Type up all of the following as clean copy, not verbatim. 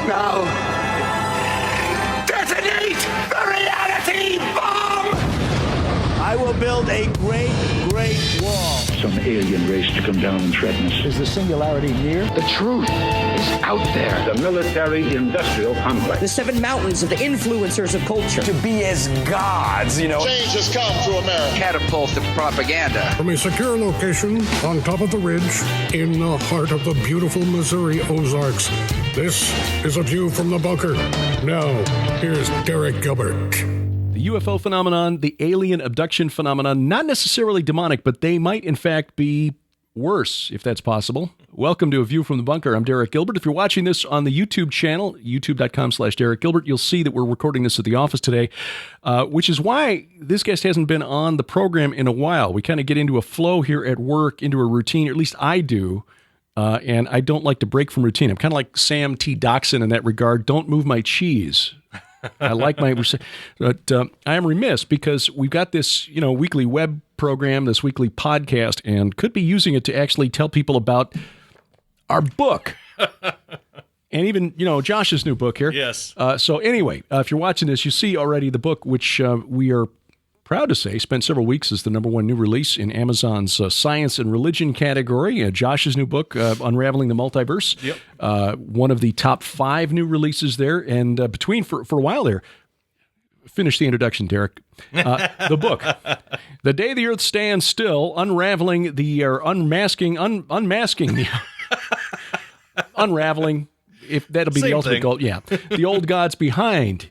Now, detonate the reality bomb! I will build a great, great wall. Some alien race to come down and threaten us. Is the singularity near? The truth is out there. The military-industrial complex. The 7 mountains of the influencers of culture. To be as gods, you know. Change has come to America. Catapult of propaganda. From a secure location on top of the ridge in the heart of the beautiful Missouri Ozarks, this is A View from the Bunker. Now, here's Derek Gilbert. The UFO phenomenon, the alien abduction phenomenon, not necessarily demonic, but they might in fact be worse, if that's possible. Welcome to A View from the Bunker. I'm Derek Gilbert. If you're watching this on the YouTube channel, youtube.com/Derek Gilbert, you'll see that we're recording this at the office today, which is why this guest hasn't been on the program in a while. We kind of get into a flow here at work, into a routine, or at least I do. And I don't like to break from routine. I'm kind of like Sam T. Doxson in that regard. Don't move my cheese. I like my, but I am remiss because we've got this, weekly web program, this weekly podcast, and could be using it to actually tell people about our book. And even, Josh's new book here. Yes. So anyway, if you're watching this, you see already the book, which we are proud to say spent several weeks as the #1 new release in Amazon's science and religion category. Josh's new book, Unraveling the Multiverse. Yep. One of the top 5 new releases there. And between, for a while there, finish the introduction, Derek. The book, The Day the Earth Stands Still, Unraveling the, or Unmasking, Unmasking the, Unraveling, if that'll be Same the ultimate thing. goal. Yeah. The old gods behind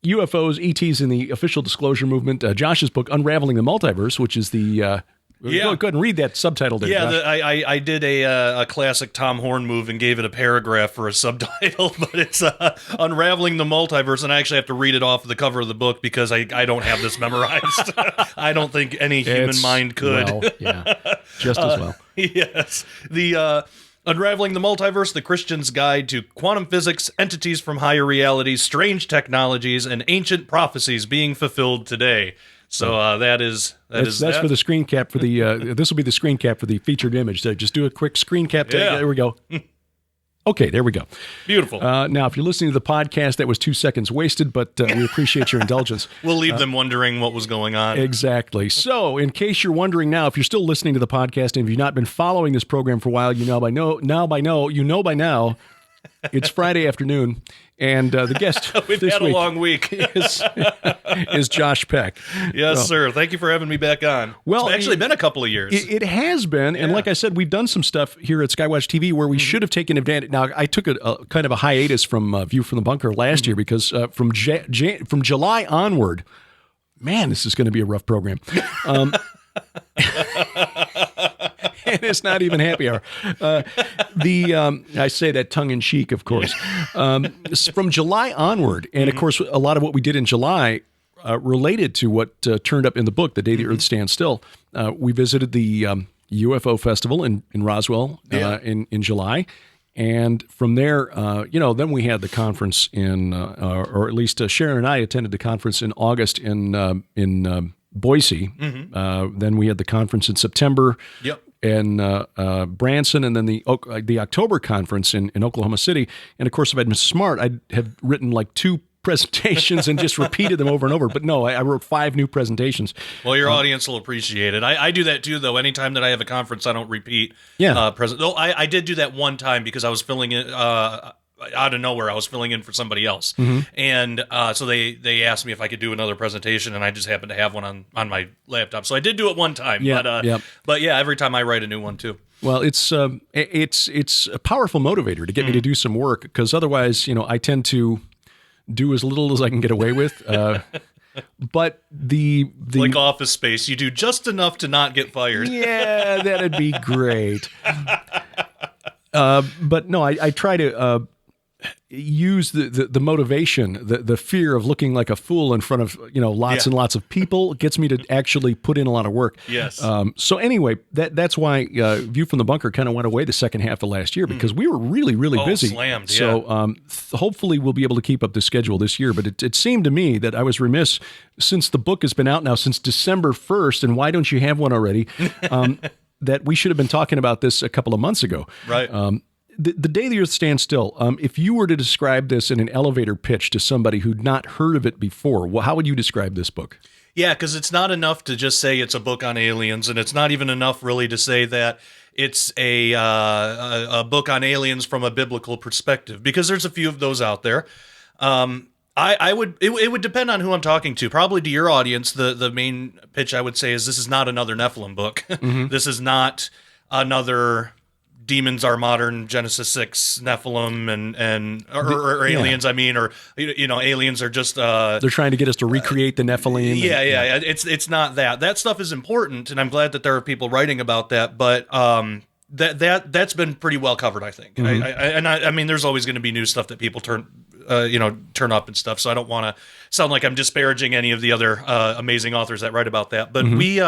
UFOs, ETs, and the official disclosure movement. Josh's book, Unraveling the Multiverse, which is the... Yeah. Go ahead and read that subtitle there, Yeah, Josh. I did a classic Tom Horn move and gave it a paragraph for a subtitle, but it's Unraveling the Multiverse, and I actually have to read it off the cover of the book because I don't have this memorized. I don't think any human mind could. Well, yeah, just as well. Yes. The Unraveling the Multiverse, the Christian's Guide to Quantum Physics, Entities from Higher Realities, Strange Technologies, and Ancient Prophecies Being Fulfilled Today. So that's for the screen cap for the. This will be the screen cap for the featured image. So just do a quick screen cap. Yeah. There we go. Okay, there we go. Beautiful. Now, if you're listening to the podcast, that was 2 seconds wasted, but we appreciate your indulgence. We'll leave them wondering what was going on. Exactly. So, in case you're wondering now, if you're still listening to the podcast and if you've not been following this program for a while, you know by now, it's Friday afternoon, and the guest We've this had week a long week. is Josh Peck. Yes, So, sir. Thank you for having me back on. Well, It's actually been a couple of years. It has been, and like I said, we've done some stuff here at Skywatch TV where we should have taken advantage. Now, I took a kind of a hiatus from View from the Bunker last year because from July onward, man, this is going to be a rough program. And it's not even happy hour. I say that tongue in cheek, of course. From July onward, and of course, a lot of what we did in July related to what turned up in the book, The Day the Earth Stands Still. We visited the UFO festival in Roswell in July. And from there, then we had the conference or at least Sharon and I attended the conference in August in Boise. Then we had the conference in September. Yep. In Branson, and then the October conference in Oklahoma City. And of course, if I'd been smart, I'd have written like 2 presentations and just repeated them over and over. But no, I wrote 5 new presentations. Well, your audience will appreciate it. I do that too, though. Anytime that I have a conference, I don't repeat. Yeah. Though I did do that one time because I was filling in out of nowhere. I was filling in for somebody else, and so they asked me if I could do another presentation, and I just happened to have one on my laptop. So I did do it one time. Yeah. But yeah, every time I write a new one too. Well, it's a powerful motivator to get me to do some work, because otherwise, I tend to do as little as I can get away with. But the like Office Space, you do just enough to not get fired. Yeah, that'd be great. But no, I try to use the motivation, the fear of looking like a fool in front of lots and lots of people gets me to actually put in a lot of work. Yes. So anyway, that's why View from the Bunker kind of went away the second half of last year, because we were really busy. Slammed, so hopefully we'll be able to keep up the schedule this year. But it seemed to me that I was remiss, since the book has been out now since December 1st, and why don't you have one already? that we should have been talking about this a couple of months ago. Right. The Day the Earth Stands Still, if you were to describe this in an elevator pitch to somebody who'd not heard of it before, well, how would you describe this book? Yeah, because it's not enough to just say it's a book on aliens, and it's not even enough really to say that it's a book on aliens from a biblical perspective, because there's a few of those out there. It would depend on who I'm talking to. Probably to your audience, the main pitch I would say is this is not another Nephilim book. This is not another demons are modern Genesis 6 Nephilim or aliens. I mean, or aliens are just they're trying to get us to recreate the Nephilim. Yeah. It's not that. That stuff is important, and I'm glad that there are people writing about that. But that's been pretty well covered, I think. I mean, there's always going to be new stuff that people turn up and stuff. So I don't want to sound like I'm disparaging any of the other amazing authors that write about that. But we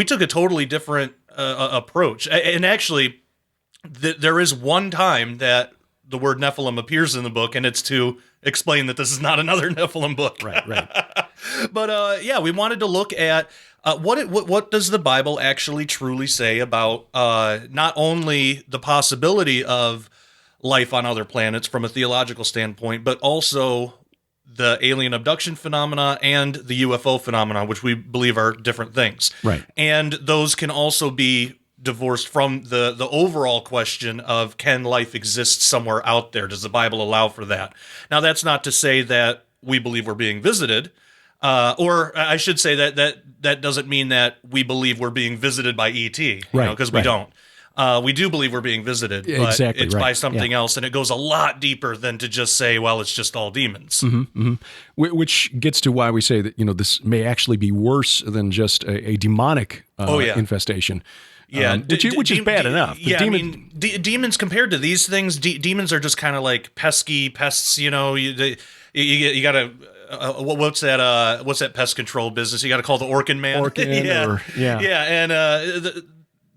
took a totally different approach, and actually. There is one time that the word Nephilim appears in the book, and it's to explain that this is not another Nephilim book. Right. But we wanted to look at what does the Bible actually truly say about not only the possibility of life on other planets from a theological standpoint, but also the alien abduction phenomena and the UFO phenomena, which we believe are different things. Right. And those can also be divorced from the overall question of, can life exist somewhere out there? Does the Bible allow for that? Now, that's not to say that we believe we're being visited, or I should say that doesn't mean that we believe we're being visited by ET, because we don't. We do believe we're being visited, but it's by something else, and it goes a lot deeper than to just say, well, it's just all demons. Which gets to why we say that this may actually be worse than just a demonic infestation. Yeah, which is bad enough. Demons compared to these things, demons are just kind of like pesky pests. You got to what's that pest control business? You got to call the Orkin man.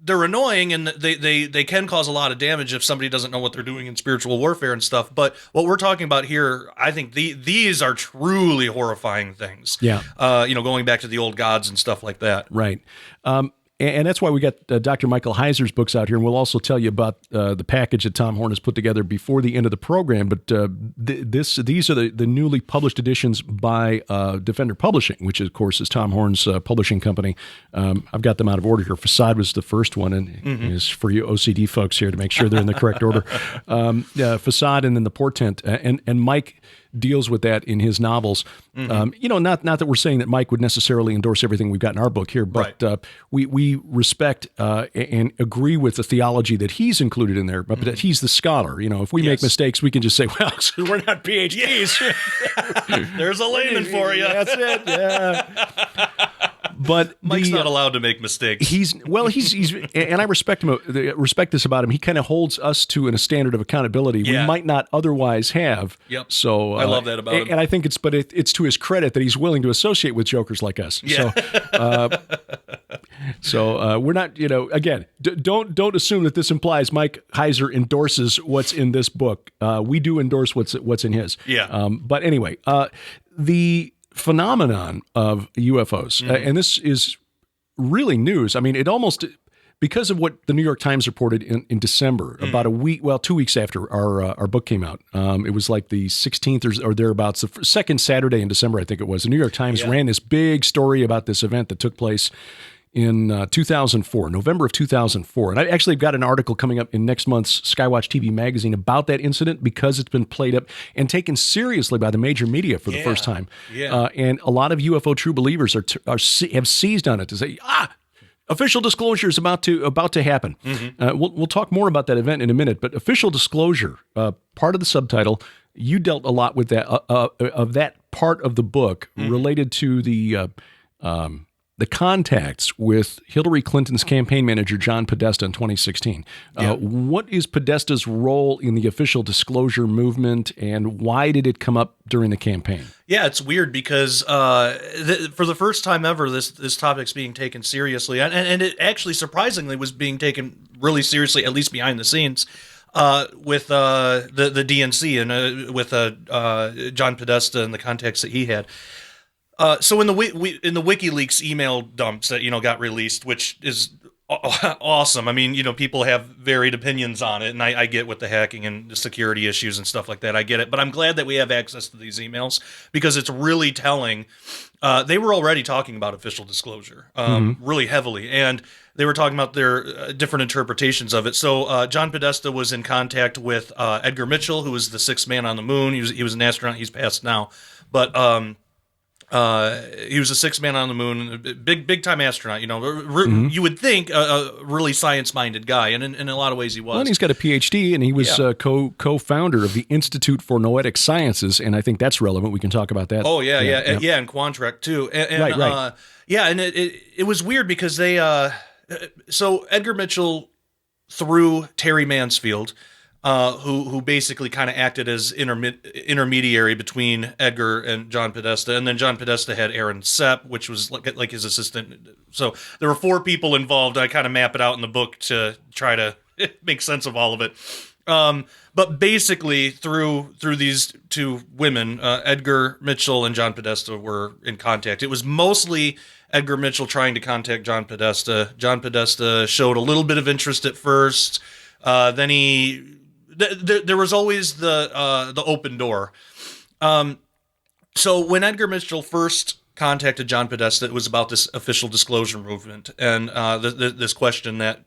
They're annoying, and they can cause a lot of damage if somebody doesn't know what they're doing in spiritual warfare and stuff. But what we're talking about here, I think these are truly horrifying things. Yeah, going back to the old gods and stuff like that. Right. And that's why we got Dr. Michael Heiser's books out here, and we'll also tell you about the package that Tom Horn has put together before the end of the program. But these are the newly published editions by Defender Publishing, which, of course, is Tom Horn's publishing company. I've got them out of order here. Facade was the first one, and is for you OCD folks here to make sure they're in the correct order. Facade, and then the Portent, and Mike deals with that in his novels. Not that we're saying that Mike would necessarily endorse everything we've got in our book here, but we respect and agree with the theology that he's included in there, but that he's the scholar. If we make mistakes, we can just say, well, we're not PhDs. There's a layman for you. That's it. Yeah. But Mike's not allowed to make mistakes. He's and I respect him. Respect this about him. He kind of holds us to a standard of accountability we might not otherwise have. Yep. So I love that about him. And I think it's to his credit that he's willing to associate with jokers like us. Yeah. So we're not. Again, don't assume that this implies Mike Heiser endorses what's in this book. We do endorse what's in his. Yeah. But anyway, the phenomenon of UFOs, and this is really news. I mean, it almost, because of what the New York Times reported in December, about 2 weeks after our book came out. It was like the 16th or thereabouts, the second Saturday in December, I think it was. The New York Times ran this big story about this event that took place in 2004, November of 2004. And I actually got an article coming up in next month's Skywatch TV magazine about that incident, because it's been played up and taken seriously by the major media for the first time. Yeah. And a lot of UFO true believers have seized on it to say, official disclosure is about to happen. We'll talk more about that event in a minute, but official disclosure, part of the subtitle, you dealt a lot with that, of that part of the book related to the contacts with Hillary Clinton's campaign manager, John Podesta, in 2016. What is Podesta's role in the official disclosure movement, and why did it come up during the campaign? Yeah, it's weird because for the first time ever, this topic's being taken seriously. And it actually, surprisingly, was being taken really seriously, at least behind the scenes, with the DNC and with John Podesta and the contacts that he had. So in the WikiLeaks email dumps that got released, which is awesome. I mean, people have varied opinions on it, and I get with the hacking and the security issues and stuff like that. I get it, but I'm glad that we have access to these emails because it's really telling. They were already talking about official disclosure really heavily, and they were talking about their different interpretations of it. So John Podesta was in contact with Edgar Mitchell, who was the sixth man on the moon. He was an astronaut. He's passed now, but he was a sixth man on the moon, big time astronaut. You would think a really science minded guy, and in a lot of ways he was. Well, and he's got a PhD, and he was co-founder of the Institute for Noetic Sciences, and I think that's relevant. We can talk about that. Oh yeah, and Quantrek too. And, right. And it was weird because they so Edgar Mitchell through Terry Mansfield. Who basically kind of acted as intermediary between Edgar and John Podesta, and then John Podesta had Aaron Sepp, which was like his assistant. So there were four people involved. I kind of map it out in the book to try to make sense of all of it. But basically, through these two women, Edgar Mitchell and John Podesta were in contact. It was mostly Edgar Mitchell trying to contact John Podesta. John Podesta showed a little bit of interest at first. Then there was always the open door. So when Edgar Mitchell first contacted John Podesta, it was about this official disclosure movement and this question that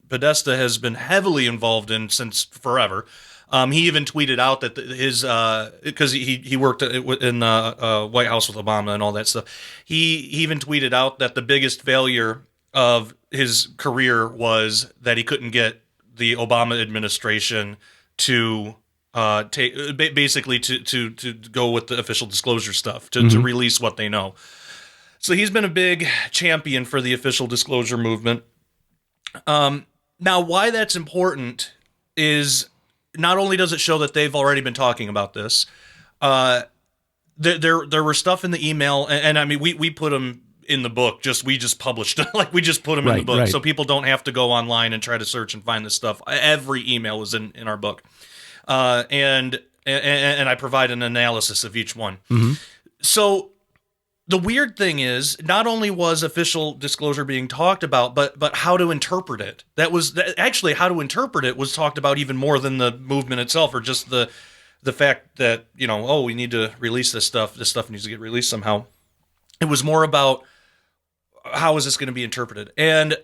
Podesta has been heavily involved in since forever. He even tweeted out that his because he worked in the White House with Obama and all that stuff. He even tweeted out that the biggest failure of his career was that he couldn't get the Obama administration to basically to go with the official disclosure stuff, to release what they know. So he's been a big champion for the official disclosure movement. Now, why that's important is not only does it show that they've already been talking about this, there were stuff in the email, and I mean, we put them in the book, we just published we just put them in the book, so people don't have to go online and try to search and find this stuff. Every email is in our book, and I provide an analysis of each one. So the weird thing is, not only was official disclosure being talked about, but how to interpret it. Actually how to interpret it was talked about even more than the movement itself, or just the fact that we need to release this stuff. This stuff needs to get released somehow. It was more about how is this going to be interpreted? And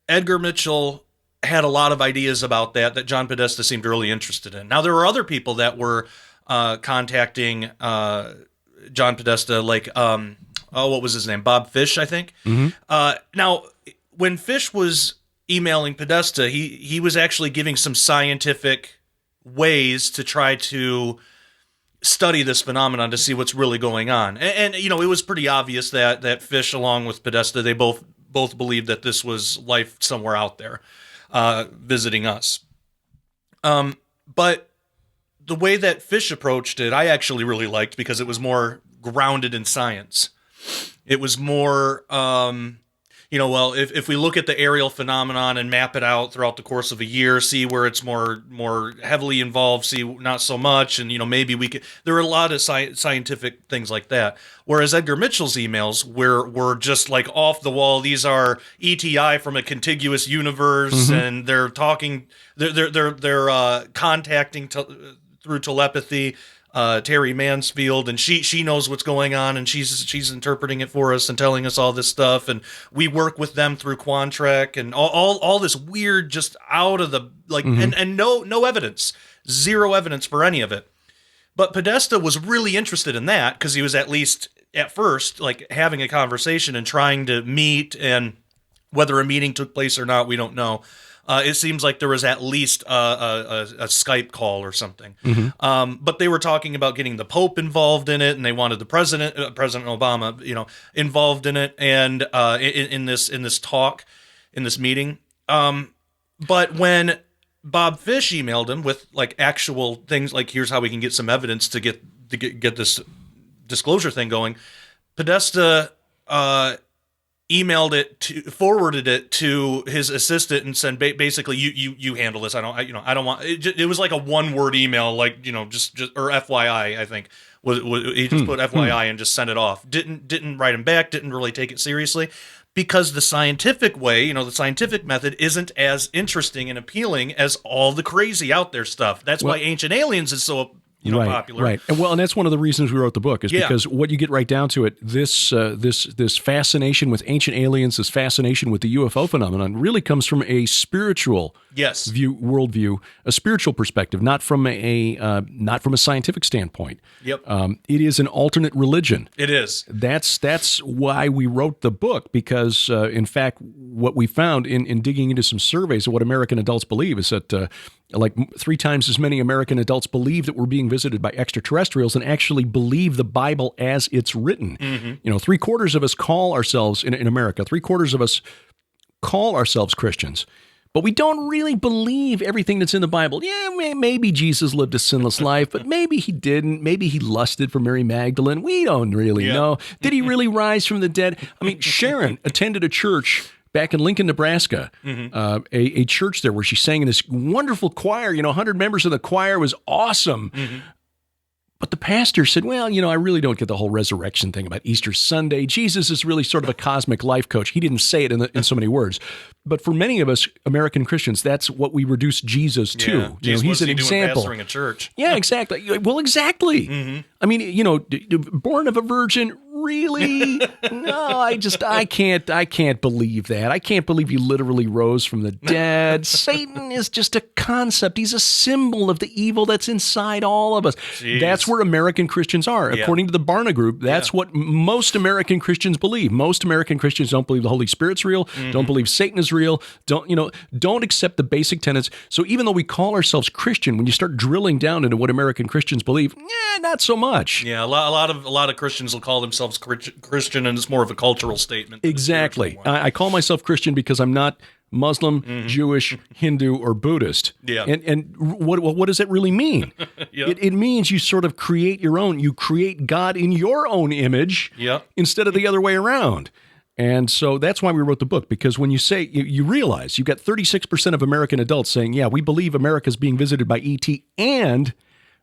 Edgar Mitchell had a lot of ideas about that John Podesta seemed really interested in. Now, there were other people that were contacting John Podesta, like, what was his name? Bob Fish, I think. Now, when Fish was emailing Podesta, he was actually giving some scientific ways to try to study this phenomenon to see what's really going on. And it was pretty obvious that Fish, along with Podesta, they both believed that this was life somewhere out there visiting us. But the way that Fish approached it, I actually really liked, because it was more grounded in science. It was more, if we look at the aerial phenomenon and map it out throughout the course of a year, see where it's more heavily involved, see not so much, and maybe we could. There are a lot of scientific things like that. Whereas Edgar Mitchell's emails were just like off the wall. These are ETI from a contiguous universe, and they're talking. They're contacting through telepathy. Terry Mansfield, and she knows what's going on, and she's interpreting it for us and telling us all this stuff, and we work with them through Quantrek, and all this weird, just out of the and no evidence, zero evidence for any of it. But Podesta was really interested in that, because he was, at least at first, like, having a conversation and trying to meet, and whether a meeting took place or not, we don't know. It seems like there was at least a Skype call or something. But they were talking about getting the Pope involved in it, and they wanted the President Obama, involved in it, and in this talk, in this meeting. But when Bob Fish emailed him with like actual things, like, here's how we can get some evidence to get this disclosure thing going, Podesta forwarded it to his assistant and said, basically, you handle this. I don't want. It was like a one-word email, like, just or FYI. I think he just put FYI and just sent it off. Didn't write him back. Didn't really take it seriously, because the scientific way, the scientific method isn't as interesting and appealing as all the crazy out there stuff. That's why Ancient Aliens is so popular. Right. And that's one of the reasons we wrote the book is because what you get right down to it, this fascination with ancient aliens, this fascination with the UFO phenomenon really comes from a spiritual worldview, a spiritual perspective, not from a scientific standpoint. Yep. It is an alternate religion. It is. That's why we wrote the book, because in fact, what we found in digging into some surveys of what American adults believe is that like 3 times as many American adults believe that we're being visited by extraterrestrials and actually believe the Bible as it's written. 3/4 of us call ourselves, in America, 3/4 of us call ourselves Christians, but we don't really believe everything that's in the Bible. Yeah, maybe Jesus lived a sinless life, but maybe he didn't. Maybe he lusted for Mary Magdalene. We don't really know. Did he really rise from the dead? I mean, Sharon attended a church back in Lincoln, Nebraska, a church there where she sang in this wonderful choir. 100 members of the choir was awesome. But the pastor said, well, I really don't get the whole resurrection thing about Easter Sunday. Jesus is really sort of a cosmic life coach. He didn't say it in so many words. But for many of us American Christians, that's what we reduce Jesus to. He's an example. Pastoring a church. Yeah, exactly. Well, exactly. I mean, born of a virgin, really? No, I can't believe that. I can't believe he literally rose from the dead. Satan is just a concept. He's a symbol of the evil that's inside all of us. Jeez. That's where American Christians are. According to the Barna Group, that's what most American Christians believe. Most American Christians don't believe the Holy Spirit's real, don't believe Satan is real, don't accept the basic tenets. So even though we call ourselves Christian, when you start drilling down into what American Christians believe, not so much. Yeah, a lot of Christians will call themselves Christian, and it's more of a cultural statement. Exactly. I call myself Christian because I'm not Muslim, Jewish, Hindu, or Buddhist. Yeah. And what does that really mean? It means you sort of create your own. You create God in your own image instead of the other way around. And so that's why we wrote the book, because when you say, you realize you've got 36% of American adults saying, yeah, we believe America's being visited by ET, and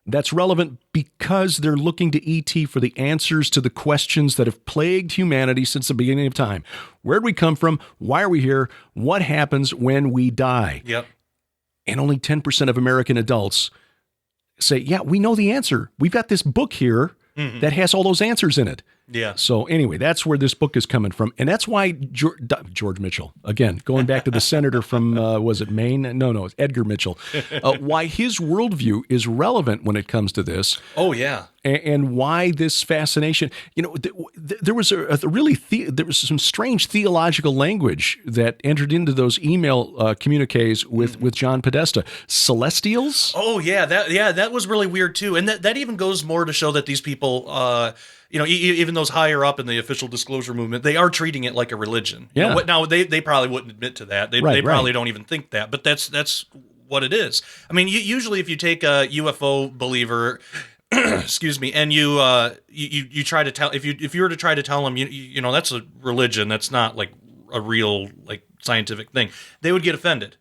that's relevant because they're looking to ET for the answers to the questions that have plagued humanity since the beginning of time. Where'd we come from? Why are we here? What happens when we die? Yep. And only 10% of American adults say, yeah, we know the answer. We've got this book here that has all those answers in it. Yeah. So anyway, that's where this book is coming from. And that's why George Mitchell, again, going back to the senator from, was it Maine? No, it's Edgar Mitchell. Why his worldview is relevant when it comes to this. Oh, yeah. And why this fascination. There was there was some strange theological language that entered into those email communiques with John Podesta. Celestials? Oh, yeah. That was really weird, too. And that even goes more to show that these people... even those higher up in the official disclosure movement, they are treating it like a religion. Yeah. Now they probably wouldn't admit to that. They probably don't even think that, but that's what it is. I mean, usually if you take a UFO believer, excuse me, and you try to tell, if you were to try to tell them, that's a religion, that's not like a real like scientific thing, they would get offended.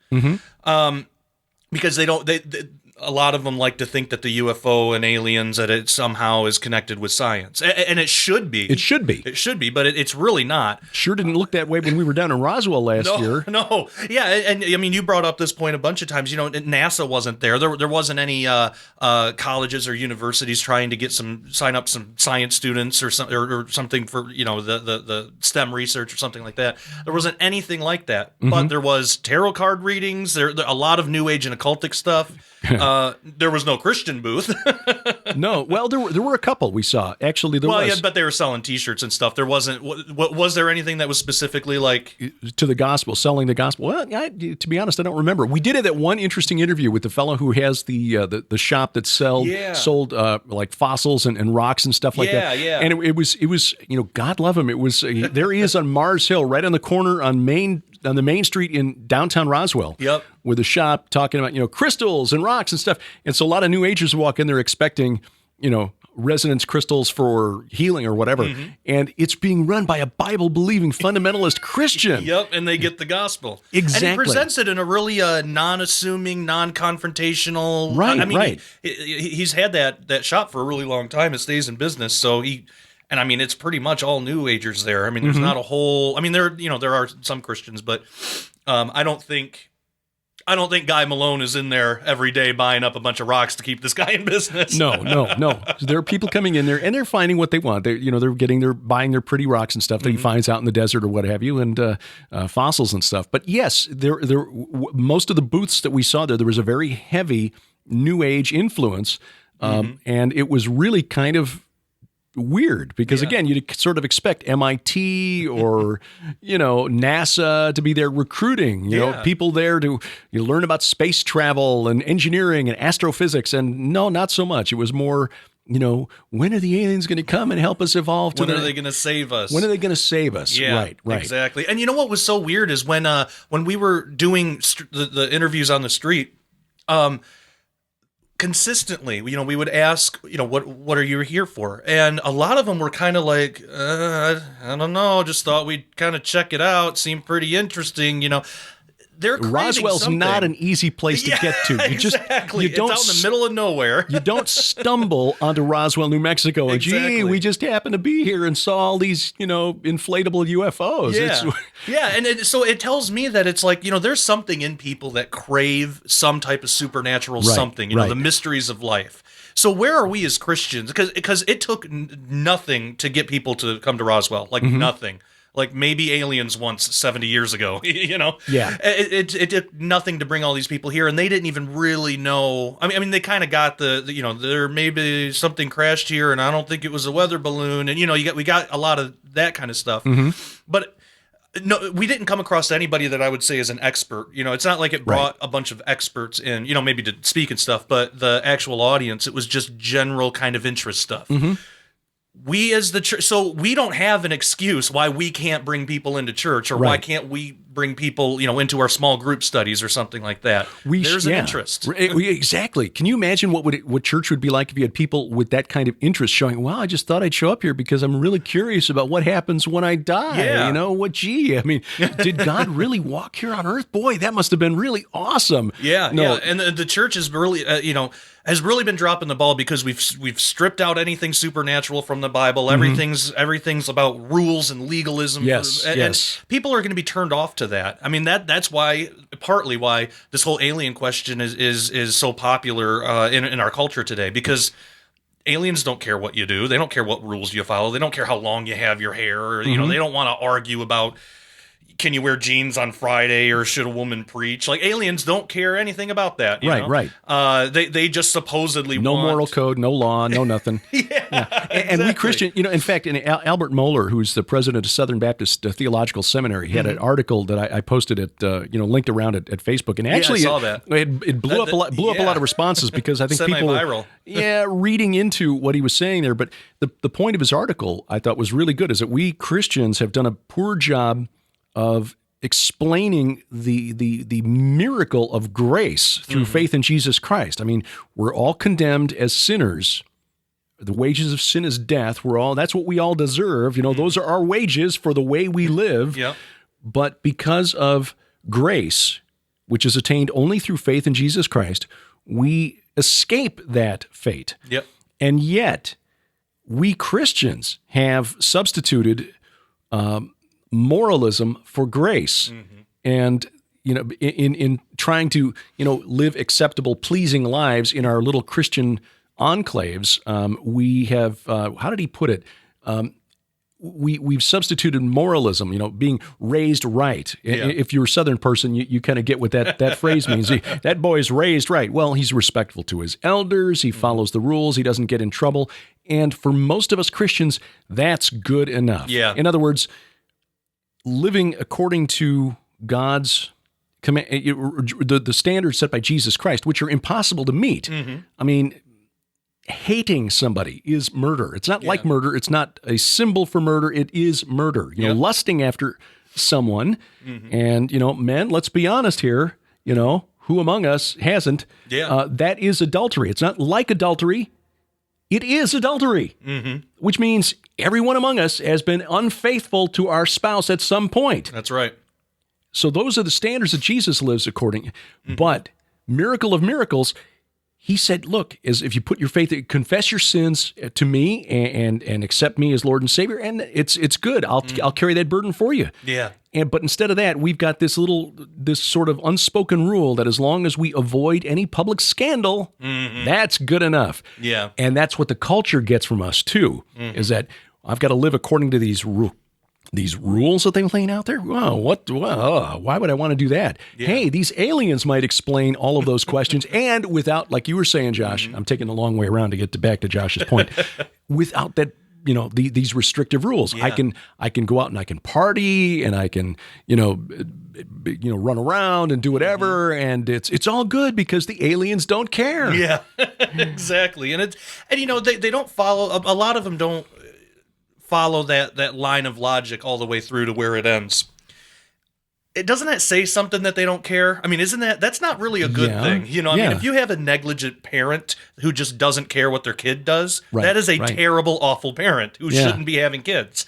Because they don't. A lot of them like to think that the UFO and aliens, that it somehow is connected with science. And it should be. It should be. It should be, but it's really not. Sure didn't look that way when we were down in Roswell last year. No. Yeah, and I mean, you brought up this point a bunch of times. NASA wasn't there. There wasn't any colleges or universities trying to sign up some science students or something for, the STEM research or something like that. There wasn't anything like that. But there was tarot card readings. There a lot of New Age and occultic stuff. There was no Christian booth. No, well, there were a couple we saw. Actually, there was. Well, yeah, but they were selling T-shirts and stuff. There wasn't. Was there anything that was specifically like to the gospel, selling the gospel? Well, to be honest, I don't remember. We did that one interesting interview with the fellow who has the shop that sold like fossils and rocks and stuff like that. Yeah. And it was God love him. It was there he is on Mars Hill, right on the corner on the main street in downtown Roswell. Yep. With a shop talking about, crystals and rocks and stuff. And so a lot of New Agers walk in there expecting, resonance crystals for healing or whatever. And it's being run by a Bible-believing fundamentalist Christian. Yep, and they get the gospel. Exactly. And he presents it in a really non-assuming, non-confrontational... Right. He's had that shop for a really long time. It stays in business, so he... And I mean, it's pretty much all New Agers there. I mean, there's not a whole. I mean, there are some Christians, but I don't think Guy Malone is in there every day buying up a bunch of rocks to keep this guy in business. No. There are people coming in there and they're finding what they want. They're buying their pretty rocks and stuff that he finds out in the desert or what have you, and fossils and stuff. But yes, most of the booths that we saw there was a very heavy New Age influence, and it was really kind of weird because again, you'd sort of expect MIT or NASA to be there recruiting people there to learn about space travel and engineering and astrophysics, and no, not so much. It was more when are the aliens going to come and help us evolve? When are they going to save us? When are they going to save us? Yeah, right, exactly. And you know what was so weird is when we were doing the interviews on the street, consistently, we would ask, what are you here for? And a lot of them were kind of like, I don't know, just thought we'd kind of check it out. Seemed pretty interesting, They're Roswell's something. not an easy place to get to. Exactly. It's out in the middle of nowhere. You don't stumble onto Roswell, New Mexico, and gee, we just happened to be here and saw all these, inflatable UFOs. Yeah. And so it tells me that it's like, there's something in people that crave some type of supernatural something, the mysteries of life. So where are we as Christians? Because it took nothing to get people to come to Roswell, like nothing. Like maybe aliens once 70 years ago, Yeah. It took nothing to bring all these people here, and they didn't even really know. I mean, they kind of got there maybe something crashed here, and I don't think it was a weather balloon, and we got a lot of that kind of stuff. But no, we didn't come across anybody that I would say is an expert. It's not like it brought a bunch of experts in, maybe to speak and stuff, but the actual audience, it was just general kind of interest stuff. We as the church, so we don't have an excuse why we can't bring people into church, or why can't we bring people, into our small group studies or something like that. There's an interest. Exactly. Can you imagine what church would be like if you had people with that kind of interest showing, well, I just thought I'd show up here because I'm really curious about what happens when I die. Yeah. I mean, did God really walk here on earth? Boy, that must have been really awesome. Yeah. And the church is really, has really been dropping the ball because we've stripped out anything supernatural from the Bible. Everything's about rules and legalism. Yes. And people are going to be turned off to that. I mean, that's partly why this whole alien question is so popular in our culture today, because aliens don't care what you do. They don't care what rules you follow. They don't care how long you have your hair. Or, they don't want to argue about, can you wear jeans on Friday or should a woman preach? Like, aliens don't care anything about that. Right. They just supposedly no want... moral code, no law, no nothing. And we Christian, in fact, Albert Mohler, who's the president of Southern Baptist Theological Seminary, he had an article that I posted at, linked around at Facebook, and actually, I saw that. It blew up a lot of responses because I think people were reading into what he was saying there. But the point of his article, I thought, was really good, is that we Christians have done a poor job of explaining the miracle of grace through faith in Jesus Christ. I mean, we're all condemned as sinners. The wages of sin is death. That's what we all deserve. Those are our wages for the way we live. Yep. But because of grace, which is attained only through faith in Jesus Christ, we escape that fate. Yep. And yet, we Christians have substituted moralism for grace. And in trying to live acceptable, pleasing lives in our little Christian enclaves, we have how did he put it, we've substituted moralism, being raised right. If you're a Southern person, you kind of get what that phrase means. That boy's raised right. Well, he's respectful to his elders, he follows the rules, he doesn't get in trouble, and for most of us Christians, that's good enough. In other words, living according to God's command, the standards set by Jesus Christ, which are impossible to meet. I mean, hating somebody is murder. It's not like murder. It's not a symbol for murder. It is murder. Lusting after someone, and men, let's be honest here. Who among us hasn't? That is adultery. It's not like adultery. It is adultery, which means everyone among us has been unfaithful to our spouse at some point. That's right. So those are the standards that Jesus lives according. But miracle of miracles, he said, look, if you put your faith, confess your sins to me and accept me as Lord and Savior, and it's good. I'll carry that burden for you. Yeah. But instead of that, we've got this sort of unspoken rule that as long as we avoid any public scandal, that's good enough. Yeah. And that's what the culture gets from us too, is that I've got to live according to these rules that they're laying out there. Wow, why would I want to do that? Yeah. Hey, these aliens might explain all of those questions, and without, like you were saying, Josh, I'm taking the long way around to get back to Josh's point. Without that, these restrictive rules, I can go out and I can party and I can, run around and do whatever, and it's all good because the aliens don't care. Yeah, exactly. And they don't follow. A lot of them don't follow that line of logic all the way through to where it ends. Doesn't that say something that they don't care? I mean, that's not really a good thing? I mean, if you have a negligent parent who just doesn't care what their kid does, that is a terrible, awful parent who shouldn't be having kids,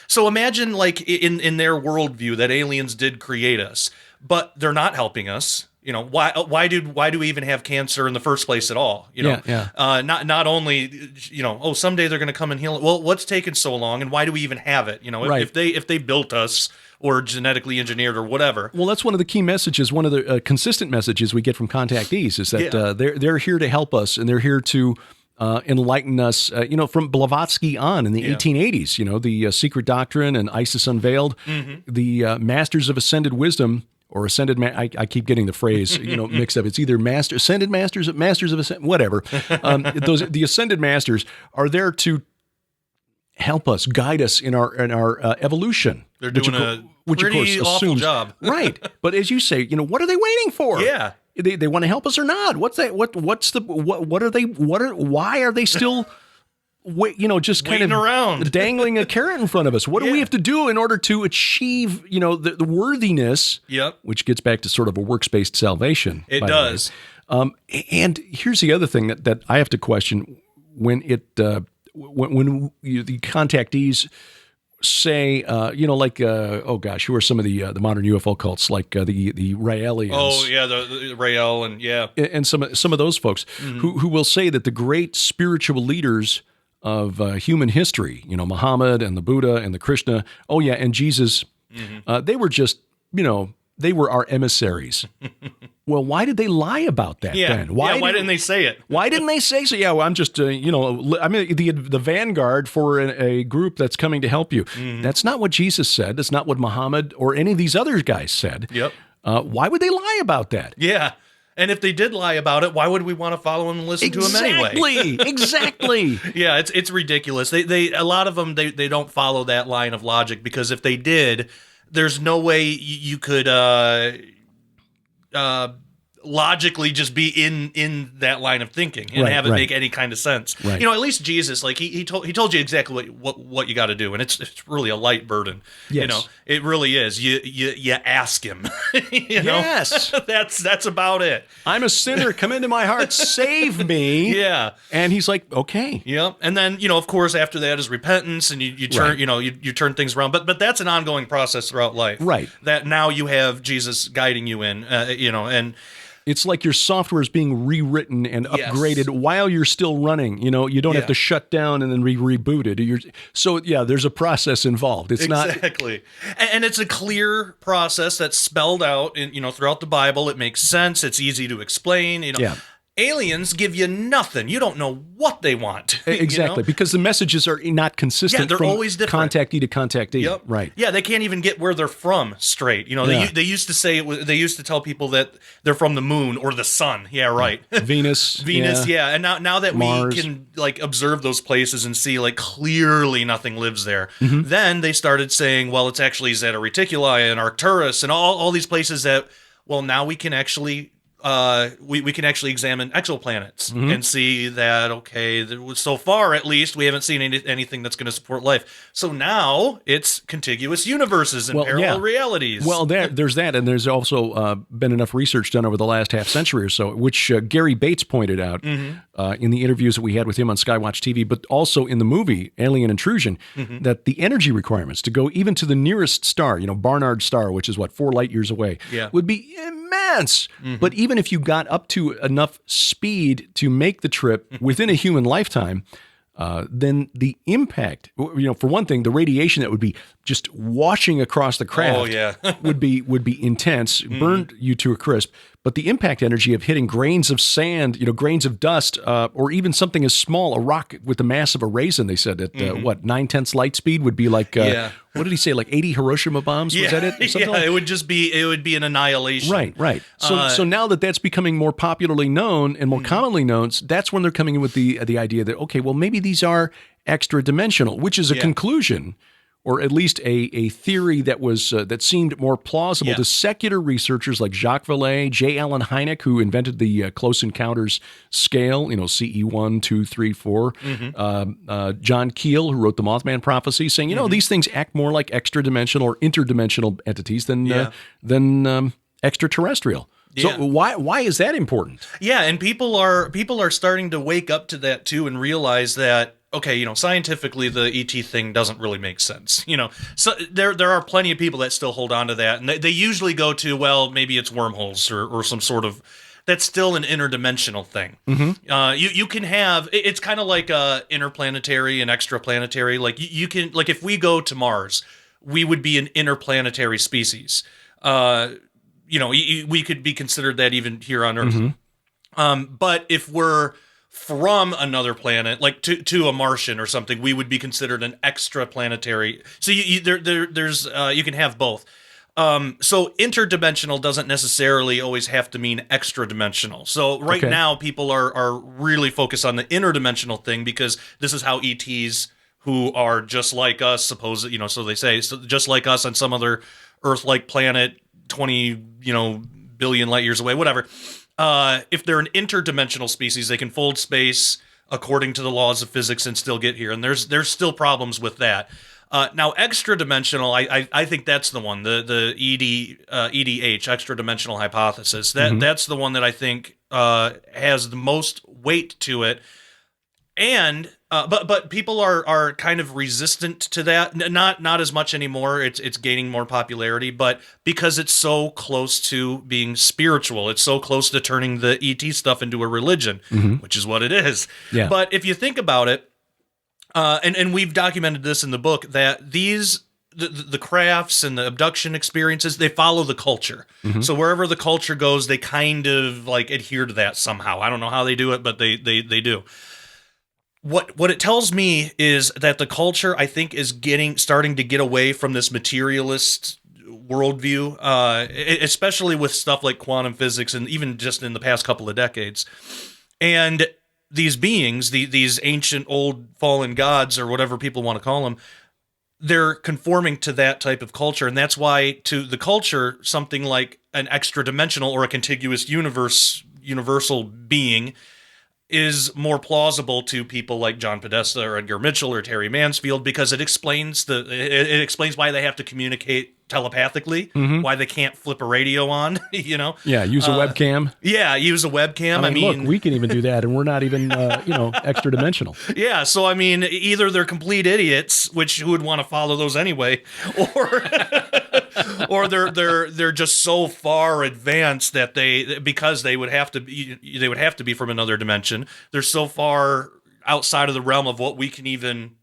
So imagine, like, in their worldview that aliens did create us, but they're not helping us. Why do we even have cancer in the first place at all? Not only, someday they're going to come and heal it. Well, what's taken so long, and why do we even have it? If they built us or genetically engineered or whatever. Well, that's one of the key messages. One of the consistent messages we get from contactees is that they're here to help us, and they're here to enlighten us. From Blavatsky on in the 1880s. The Secret Doctrine and ISIS Unveiled, the Masters of Ascended Wisdom. Or ascended, I keep getting the phrase, mixed up. It's either ascended masters of ascended, whatever. The ascended masters are there to help us, guide us in our evolution. They're doing a pretty awful job, right? But as you say, what are they waiting for? Yeah, they want to help us or not? What's that? What are they? Why are they still? Just kind waiting of around, dangling a carrot in front of us. What do we have to do in order to achieve, the worthiness? Yep. Which gets back to sort of a works-based salvation. It does. And here's the other thing that I have to question when the contactees say, who are some of the modern UFO cults, like the Raelians? Oh yeah, the Rael and some of those folks who will say that the great spiritual leaders of human history, Muhammad and the Buddha and the Krishna, and Jesus, they were just, they were our emissaries. Well, why did they lie about that then? Why didn't they say it? Why didn't they say so? Yeah, well, I'm just, I'm the vanguard for a group that's coming to help you. That's not what Jesus said. That's not what Muhammad or any of these other guys said. Yep. Why would they lie about that? Yeah. And if they did lie about it, why would we want to follow them and listen to them anyway? Exactly. Yeah, it's ridiculous. A lot of them they don't follow that line of logic, because if they did, there's no way you could logically just be in that line of thinking and have it make any kind of sense. Right. At least Jesus, like he told you exactly what you got to do, and it's really a light burden. Yes. It really is. You ask him. Yes. That's about it. I'm a sinner. Come into my heart. Save me. Yeah. And he's like, okay. Yep. And then of course after that is repentance, and you turn you turn things around. But that's an ongoing process throughout life. Right. That now you have Jesus guiding you in. And it's like your software is being rewritten and upgraded while you're still running. You don't have to shut down and then reboot it. There's a process involved. It's not exactly, and it's a clear process that's spelled out in throughout the Bible. It makes sense. It's easy to explain. Aliens give you nothing. You don't know what they want. Exactly, because the messages are not consistent. Yeah, they're from always different. Contactee to contactee. Yep. Right. Yeah, they can't even get where they're from straight. They used to say they used to tell people that they're from the moon or the sun. Yeah, right. Venus. Yeah. And now that Mars. we can observe those places and see clearly nothing lives there, then they started saying, well, it's actually Zeta Reticuli and Arcturus and all these places that, well, now we can actually we can actually examine exoplanets and see that, so far at least, we haven't seen anything that's going to support life. So now it's contiguous universes and parallel realities. Well, there's that, and there's also been enough research done over the last half century or so, which Gary Bates pointed out in the interviews that we had with him on Skywatch TV, but also in the movie Alien Intrusion, that the energy requirements to go even to the nearest star, Barnard Star, which is 4 light years away, would be immense. But even if you got up to enough speed to make the trip within a human lifetime, then the impact, for one thing, the radiation that would be just washing across the craft would be intense, burned you to a crisp. But the impact energy of hitting grains of sand, grains of dust, or even something as small, a rock with the mass of a raisin, they said at 9/10 light speed would be like, what did he say, like 80 Hiroshima bombs? Was that it? Or something it would be an annihilation. Right. So now that's becoming more popularly known and more commonly known, that's when they're coming in with the idea that, okay, well, maybe these are extra dimensional, which is a conclusion, or at least a theory that was that seemed more plausible to secular researchers like Jacques Vallée, J. Allen Hynek, who invented the Close Encounters scale, CE 1, 2, 3, 4. John Keel, who wrote the Mothman Prophecy, saying, these things act more like extra-dimensional or interdimensional entities than extraterrestrial. So why is that important? Yeah, and people are starting to wake up to that too and realize that, okay, scientifically the ET thing doesn't really make sense. So there are plenty of people that still hold on to that, and they usually go to, well, maybe it's wormholes or some sort of. That's still an interdimensional thing. You can have, it's kind of like interplanetary and extraplanetary. Like you can, like if we go to Mars, we would be an interplanetary species. We could be considered that even here on Earth. But if we're from another planet, like to a Martian or something, we would be considered an extraplanetary. So there's you can have both. So interdimensional doesn't necessarily always have to mean extra-dimensional. So right now people are really focused on the interdimensional thing because this is how ETs who are just like us, so they say, so just like us on some other Earth-like planet, 20 billion light years away, whatever. If they're an interdimensional species, they can fold space according to the laws of physics and still get here. And there's still problems with that. Now, extra-dimensional, I think that's the one, the EDH, extra-dimensional hypothesis. That's the one that I think has the most weight to it. And but people are kind of resistant to that. Not as much anymore. It's gaining more popularity, but because it's so close to being spiritual, it's so close to turning the ET stuff into a religion, which is what it is. Yeah. But if you think about it, and we've documented this in the book, that the crafts and the abduction experiences, they follow the culture. So wherever the culture goes, they kind of like adhere to that somehow. I don't know how they do it, but they do. What it tells me is that the culture, I think, is starting to get away from this materialist worldview, especially with stuff like quantum physics, and even just in the past couple of decades. And these beings, these ancient old fallen gods, or whatever people want to call them, they're conforming to that type of culture, and that's why to the culture, something like an extra-dimensional or a contiguous universal being is more plausible to people like John Podesta or Edgar Mitchell or Terry Mansfield, because it explains it explains why they have to communicate telepathically, why they can't flip a radio on, Yeah, use a webcam. Yeah, use a webcam. I mean, look, we can even do that, and we're not even, extra dimensional. Yeah, so I mean, either they're complete idiots, who would want to follow those anyway, or they're just so far advanced that because they would have to be from another dimension. They're so far outside of the realm of what we can even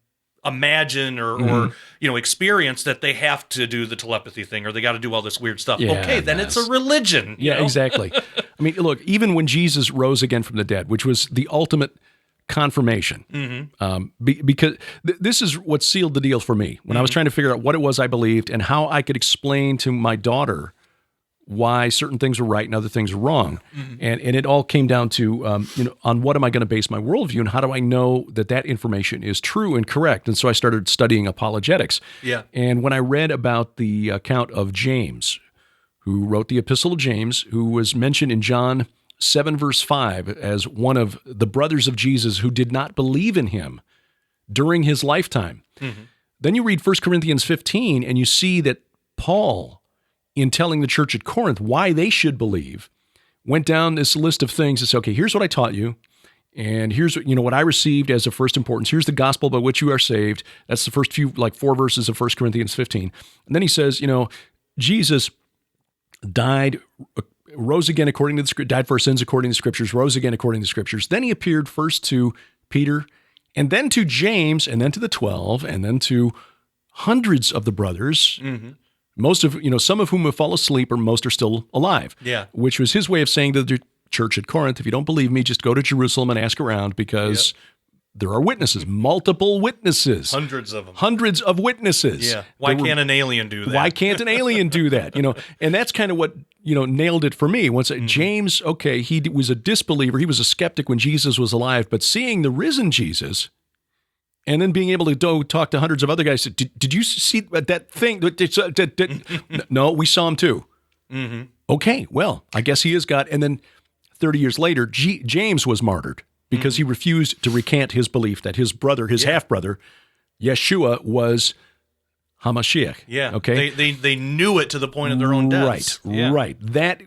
imagine or experience that they have to do the telepathy thing, or they got to do all this weird stuff. Yeah, okay, then it's a religion. Yeah, exactly. I mean, look, even when Jesus rose again from the dead, which was the ultimate confirmation, because this is what sealed the deal for me when I was trying to figure out what it was I believed and how I could explain to my daughter why certain things were right and other things were wrong. And it all came down to, on what am I going to base my worldview, and how do I know that information is true and correct? And so I started studying apologetics. Yeah. And when I read about the account of James, who wrote the Epistle of James, who was mentioned in John 7, verse 5, as one of the brothers of Jesus who did not believe in him during his lifetime. Then you read 1 Corinthians 15, and you see that Paul, in telling the church at Corinth why they should believe, went down this list of things and said, okay, here's what I taught you, and here's what I received as of first importance. Here's the gospel by which you are saved. That's the first 4 verses of 1 Corinthians 15. And then he says, Jesus died rose again according to the script, died for our sins according to the scriptures, rose again according to the scriptures. Then he appeared first to Peter, and then to James, and then to the 12, and then to hundreds of the brothers. Most of, some of whom have fallen asleep, or most are still alive. Yeah. Which was his way of saying to the church at Corinth, if you don't believe me, just go to Jerusalem and ask around, because there are witnesses, multiple witnesses. Hundreds of them. Hundreds of witnesses. Yeah. Why can't an alien do that? Why can't an alien do that? And that's kind of what, nailed it for me. Once James, okay, he was a disbeliever. He was a skeptic when Jesus was alive, but seeing the risen Jesus and then being able to go talk to hundreds of other guys, did you see that thing? No, we saw him too. Okay, well, I guess he is God. And then 30 years later, James was martyred because he refused to recant his belief that his brother, his half-brother, Yeshua, was Hamashiach. Yeah. Okay. They knew it to the point of their own deaths. Right. That,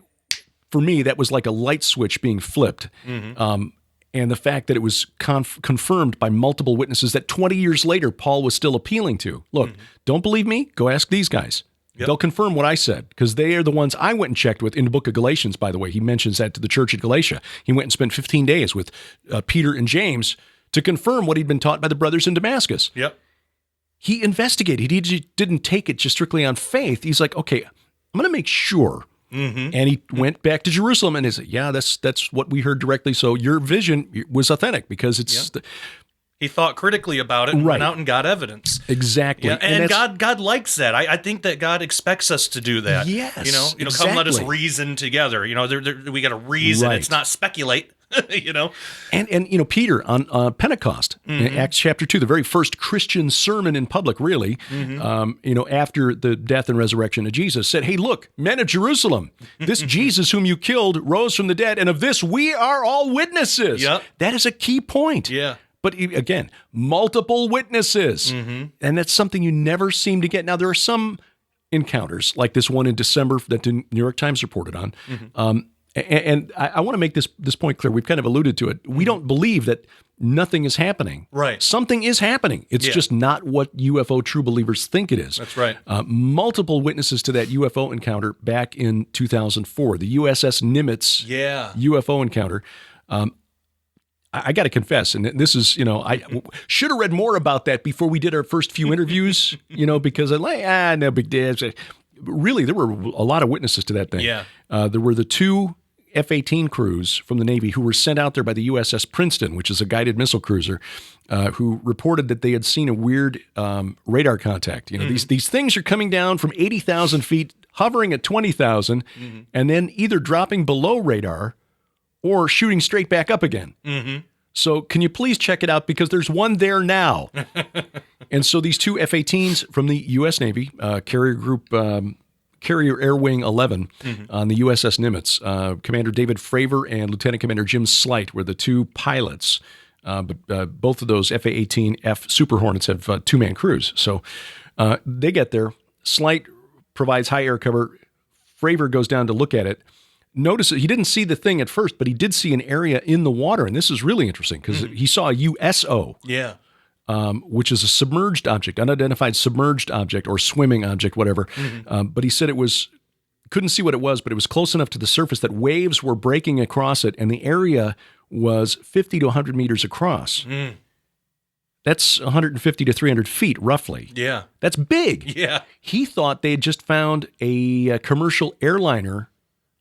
for me, that was like a light switch being flipped. And the fact that it was confirmed by multiple witnesses that 20 years later, Paul was still appealing to. Look, don't believe me? Go ask these guys. They'll confirm what I said, because they are the ones I went and checked with in the book of Galatians, by the way. He mentions that to the church at Galatia. He went and spent 15 days with Peter and James to confirm what he'd been taught by the brothers in Damascus. Yep. He investigated. He didn't take it just strictly on faith. He's like, okay, I'm going to make sure. And he went back to Jerusalem and he said, yeah, that's what we heard directly. So your vision was authentic, because it's... He thought critically about it and went out and got evidence. Exactly. Yeah, and God likes that. I think that God expects us to do that. Yes, Come let us reason together. We got to reason. Right. It's not speculate. And Peter on Pentecost, in Acts chapter 2, the very first Christian sermon in public, really, after the death and resurrection of Jesus, said, hey, look, men of Jerusalem, this Jesus whom you killed rose from the dead, and of this we are all witnesses. Yep. That is a key point. Yeah. But again, multiple witnesses. And that's something you never seem to get. Now, there are some encounters, like this one in December that the New York Times reported on. And I want to make this point clear. We've kind of alluded to it. We don't believe that nothing is happening. Right. Something is happening. It's just not what UFO true believers think it is. That's right. Multiple witnesses to that UFO encounter back in 2004, the USS Nimitz UFO encounter. I got to confess, and this is, I should have read more about that before we did our first few interviews, because I'm like, no big deal. Really, there were a lot of witnesses to that thing. Yeah. There were the two F-18 crews from the Navy who were sent out there by the USS Princeton, which is a guided missile cruiser, who reported that they had seen a weird radar contact. These things are coming down from 80,000 feet, hovering at 20,000, and then either dropping below radar or shooting straight back up again. So can you please check it out, because there's one there now. And so these two F-18s from the U.S. Navy, Carrier Air Wing 11 on the USS Nimitz, Commander David Fravor and Lieutenant Commander Jim Slight were the two pilots. But both of those F-A-18F Super Hornets have two-man crews. So they get there. Slight provides high air cover. Fravor goes down to look at it. Notice that he didn't see the thing at first, but he did see an area in the water. And this is really interesting, because he saw a USO, which is a submerged object, unidentified submerged object or swimming object, whatever. But he said couldn't see what it was, but it was close enough to the surface that waves were breaking across it, and the area was 50 to 100 meters across. That's 150 to 300 feet, roughly. Yeah. That's big. Yeah. He thought they had just found a commercial airliner,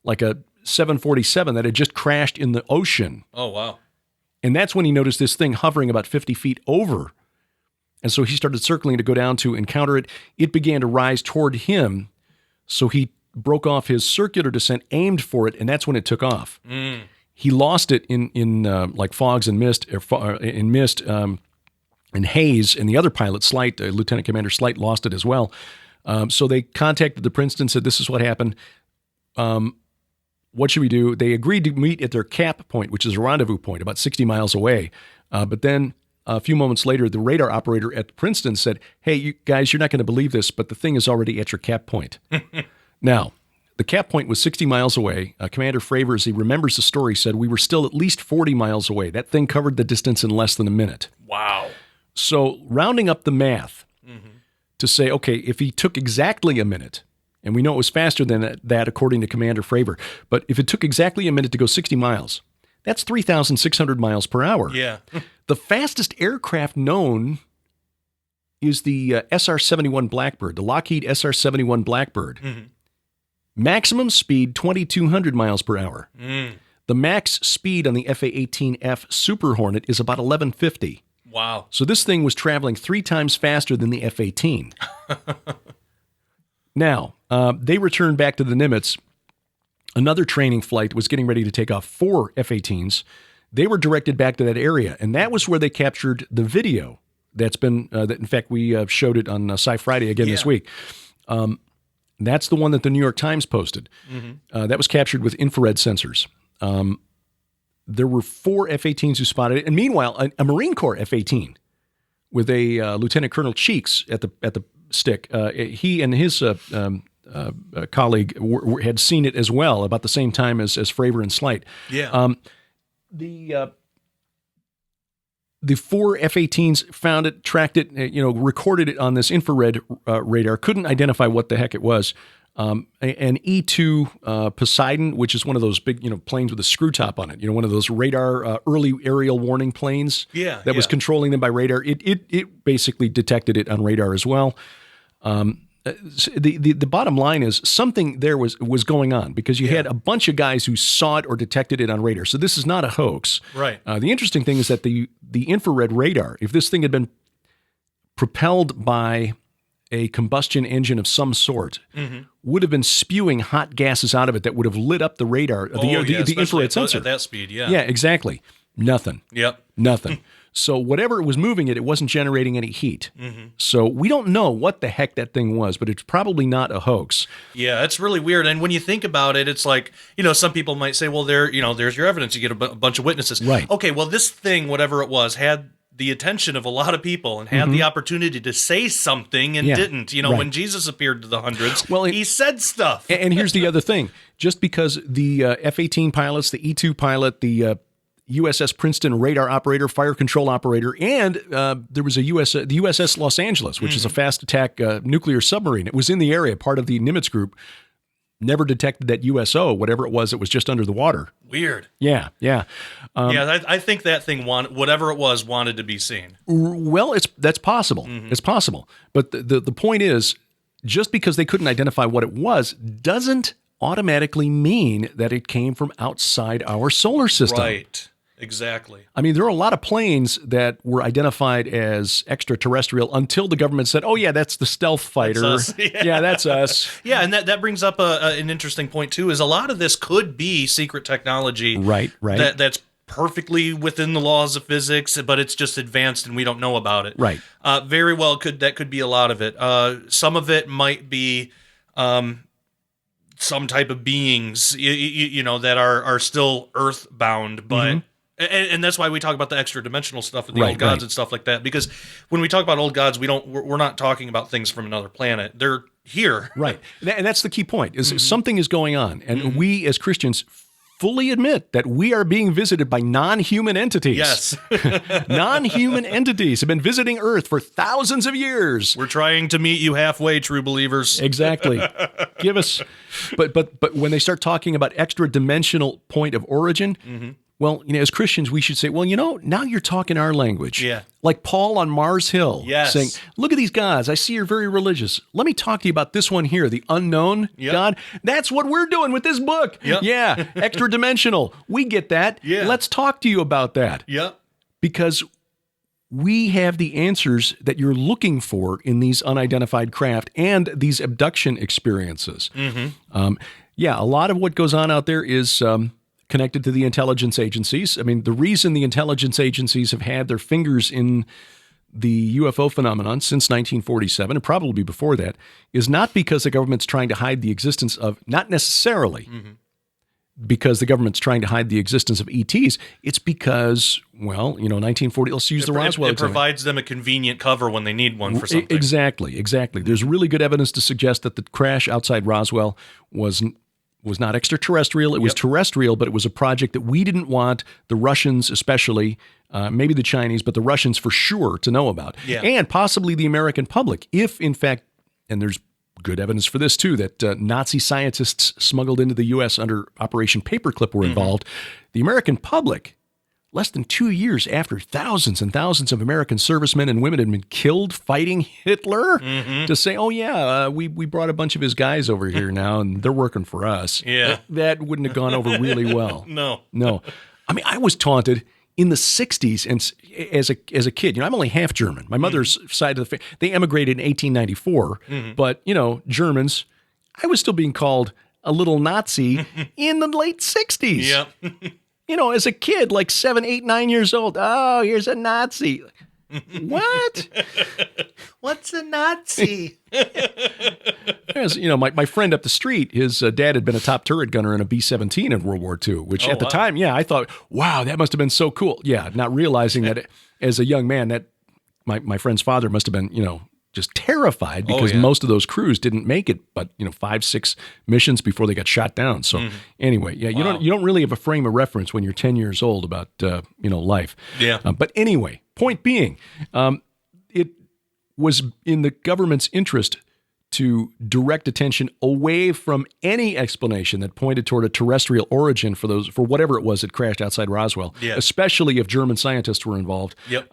like a 747 that had just crashed in the ocean. Oh, wow. And that's when he noticed this thing hovering about 50 feet over. And so he started circling to go down to encounter it. It began to rise toward him. So he broke off his circular descent, aimed for it, and that's when it took off. He lost it in like fogs and mist, and haze, and the other pilot, Slight, Lieutenant Commander Slight, lost it as well. So they contacted the Princeton, said, this is what happened. What should we do? They agreed to meet at their cap point, which is a rendezvous point about 60 miles away. But then a few moments later, the radar operator at Princeton said, hey, you guys, you're not going to believe this, but the thing is already at your cap point. Now, the cap point was 60 miles away. Commander Fravor, as he remembers the story, said we were still at least 40 miles away. That thing covered the distance in less than a minute. Wow. So rounding up the math to say, okay, if he took exactly a minute And we know it was faster than that, according to Commander Fravor. But if it took exactly a minute to go 60 miles, that's 3,600 miles per hour. Yeah. The fastest aircraft known is the SR-71 Blackbird, the Lockheed SR-71 Blackbird. Maximum speed, 2,200 miles per hour. The max speed on the FA-18F Super Hornet is about 1,150. Wow. So this thing was traveling 3 times faster than the F-18. Now, they returned back to the Nimitz. Another training flight was getting ready to take off 4 F-18s. They were directed back to that area, and that was where they captured the video that's been, that in fact, we showed it on Sci Friday again this week. That's the one that the New York Times posted. That was captured with infrared sensors. There were 4 F-18s who spotted it, and meanwhile, a Marine Corps F-18 with a Lieutenant Colonel Cheeks at the stick. He and his colleague had seen it as well, about the same time as Fravor and Slight. Yeah. The 4 F-18s found it, tracked it, recorded it on this infrared radar. Couldn't identify what the heck it was. An E-2 Poseidon, which is one of those big, planes with a screw top on it. One of those radar early aerial warning planes. That was controlling them by radar. It basically detected it on radar as well. The bottom line is something there was going on, because you had a bunch of guys who saw it or detected it on radar. So this is not a hoax. Right. The interesting thing is that the infrared radar, if this thing had been propelled by a combustion engine of some sort, would have been spewing hot gases out of it that would have lit up the radar, the infrared sensor. At that speed, yeah. Yeah, exactly. Nothing. Yep. Nothing. So whatever was moving it, it wasn't generating any heat. So we don't know what the heck that thing was, but it's probably not a hoax. Yeah, it's really weird. And when you think about it, it's like, some people might say, well, there's your evidence. You get a bunch of witnesses. Right. Okay, well, this thing, whatever it was, had the attention of a lot of people and had the opportunity to say something and didn't. When Jesus appeared to the hundreds, he said stuff. And here's the other thing. Just because the F-18 pilots, the E-2 pilot, the USS Princeton radar operator, fire control operator, and there was the USS Los Angeles, which is a fast attack nuclear submarine. It was in the area, part of the Nimitz group. Never detected that USO, whatever it was just under the water. Weird. Yeah. I think that thing whatever it was wanted to be seen. Well, that's possible. It's possible. But the point is, just because they couldn't identify what it was doesn't automatically mean that it came from outside our solar system. Right. Exactly. I mean, there are a lot of planes that were identified as extraterrestrial until the government said, oh, yeah, that's the stealth fighter. That's us. Yeah, that's us. Yeah, and that brings up an interesting point, too, is a lot of this could be secret technology. Right. That's perfectly within the laws of physics, but it's just advanced and we don't know about it. Right. Very well, that could be a lot of it. Some of it might be some type of beings, that are still earthbound, but... And that's why we talk about the extra dimensional stuff and the old gods and stuff like that. Because when we talk about old gods, we're not talking about things from another planet. They're here. Right. And that's the key point, is something is going on. And we as Christians fully admit that we are being visited by non-human entities. Yes. Non-human entities have been visiting Earth for thousands of years. We're trying to meet you halfway, true believers. Exactly. Give us... But when they start talking about extra dimensional point of origin... Well, as Christians, we should say, well, now you're talking our language. Yeah. Like Paul on Mars Hill saying, look at these gods. I see you're very religious. Let me talk to you about this one here, the unknown God. That's what we're doing with this book. Yep. Yeah. Extra dimensional. We get that. Yeah. Let's talk to you about that. Yep. Because we have the answers that you're looking for in these unidentified craft and these abduction experiences. A lot of what goes on out there is... connected to the intelligence agencies. I mean, the reason the intelligence agencies have had their fingers in the UFO phenomenon since 1947, and probably before that, is not because the government's trying to hide the existence of, not necessarily because the government's trying to hide the existence of ETs. It's because, 1940, let's use the Roswell example. It provides them a convenient cover when they need one for something. Exactly. There's really good evidence to suggest that the crash outside Roswell was not extraterrestrial. It was terrestrial, but it was a project that we didn't want the Russians especially, maybe the Chinese, but the Russians for sure to know about. Yeah. And possibly the American public, if in fact, and there's good evidence for this, too, that Nazi scientists smuggled into the U.S. under Operation Paperclip were involved. The American public, less than 2 years after thousands and thousands of American servicemen and women had been killed fighting Hitler, to say, oh, yeah, we brought a bunch of his guys over here now, and they're working for us. Yeah. That wouldn't have gone over really well. No. I mean, I was taunted in the 60s and as a kid. I'm only half German. My mother's side of the family, they emigrated in 1894. But, Germans, I was still being called a little Nazi in the late 60s. Yep. As a kid, like 7, 8, 9 years old. Oh, here's a Nazi. What? What's a Nazi? As, my friend up the street, his dad had been a top turret gunner in a B-17 in World War II, which at the time, I thought, wow, that must have been so cool. Yeah, not realizing that as a young man, that my friend's father must have been, just terrified because most of those crews didn't make it, but 5, 6 missions before they got shot down. So anyway, you don't really have a frame of reference when you're 10 years old about life. Yeah. But anyway, point being, it was in the government's interest to direct attention away from any explanation that pointed toward a terrestrial origin for whatever it was that crashed outside Roswell, especially if German scientists were involved. Yep.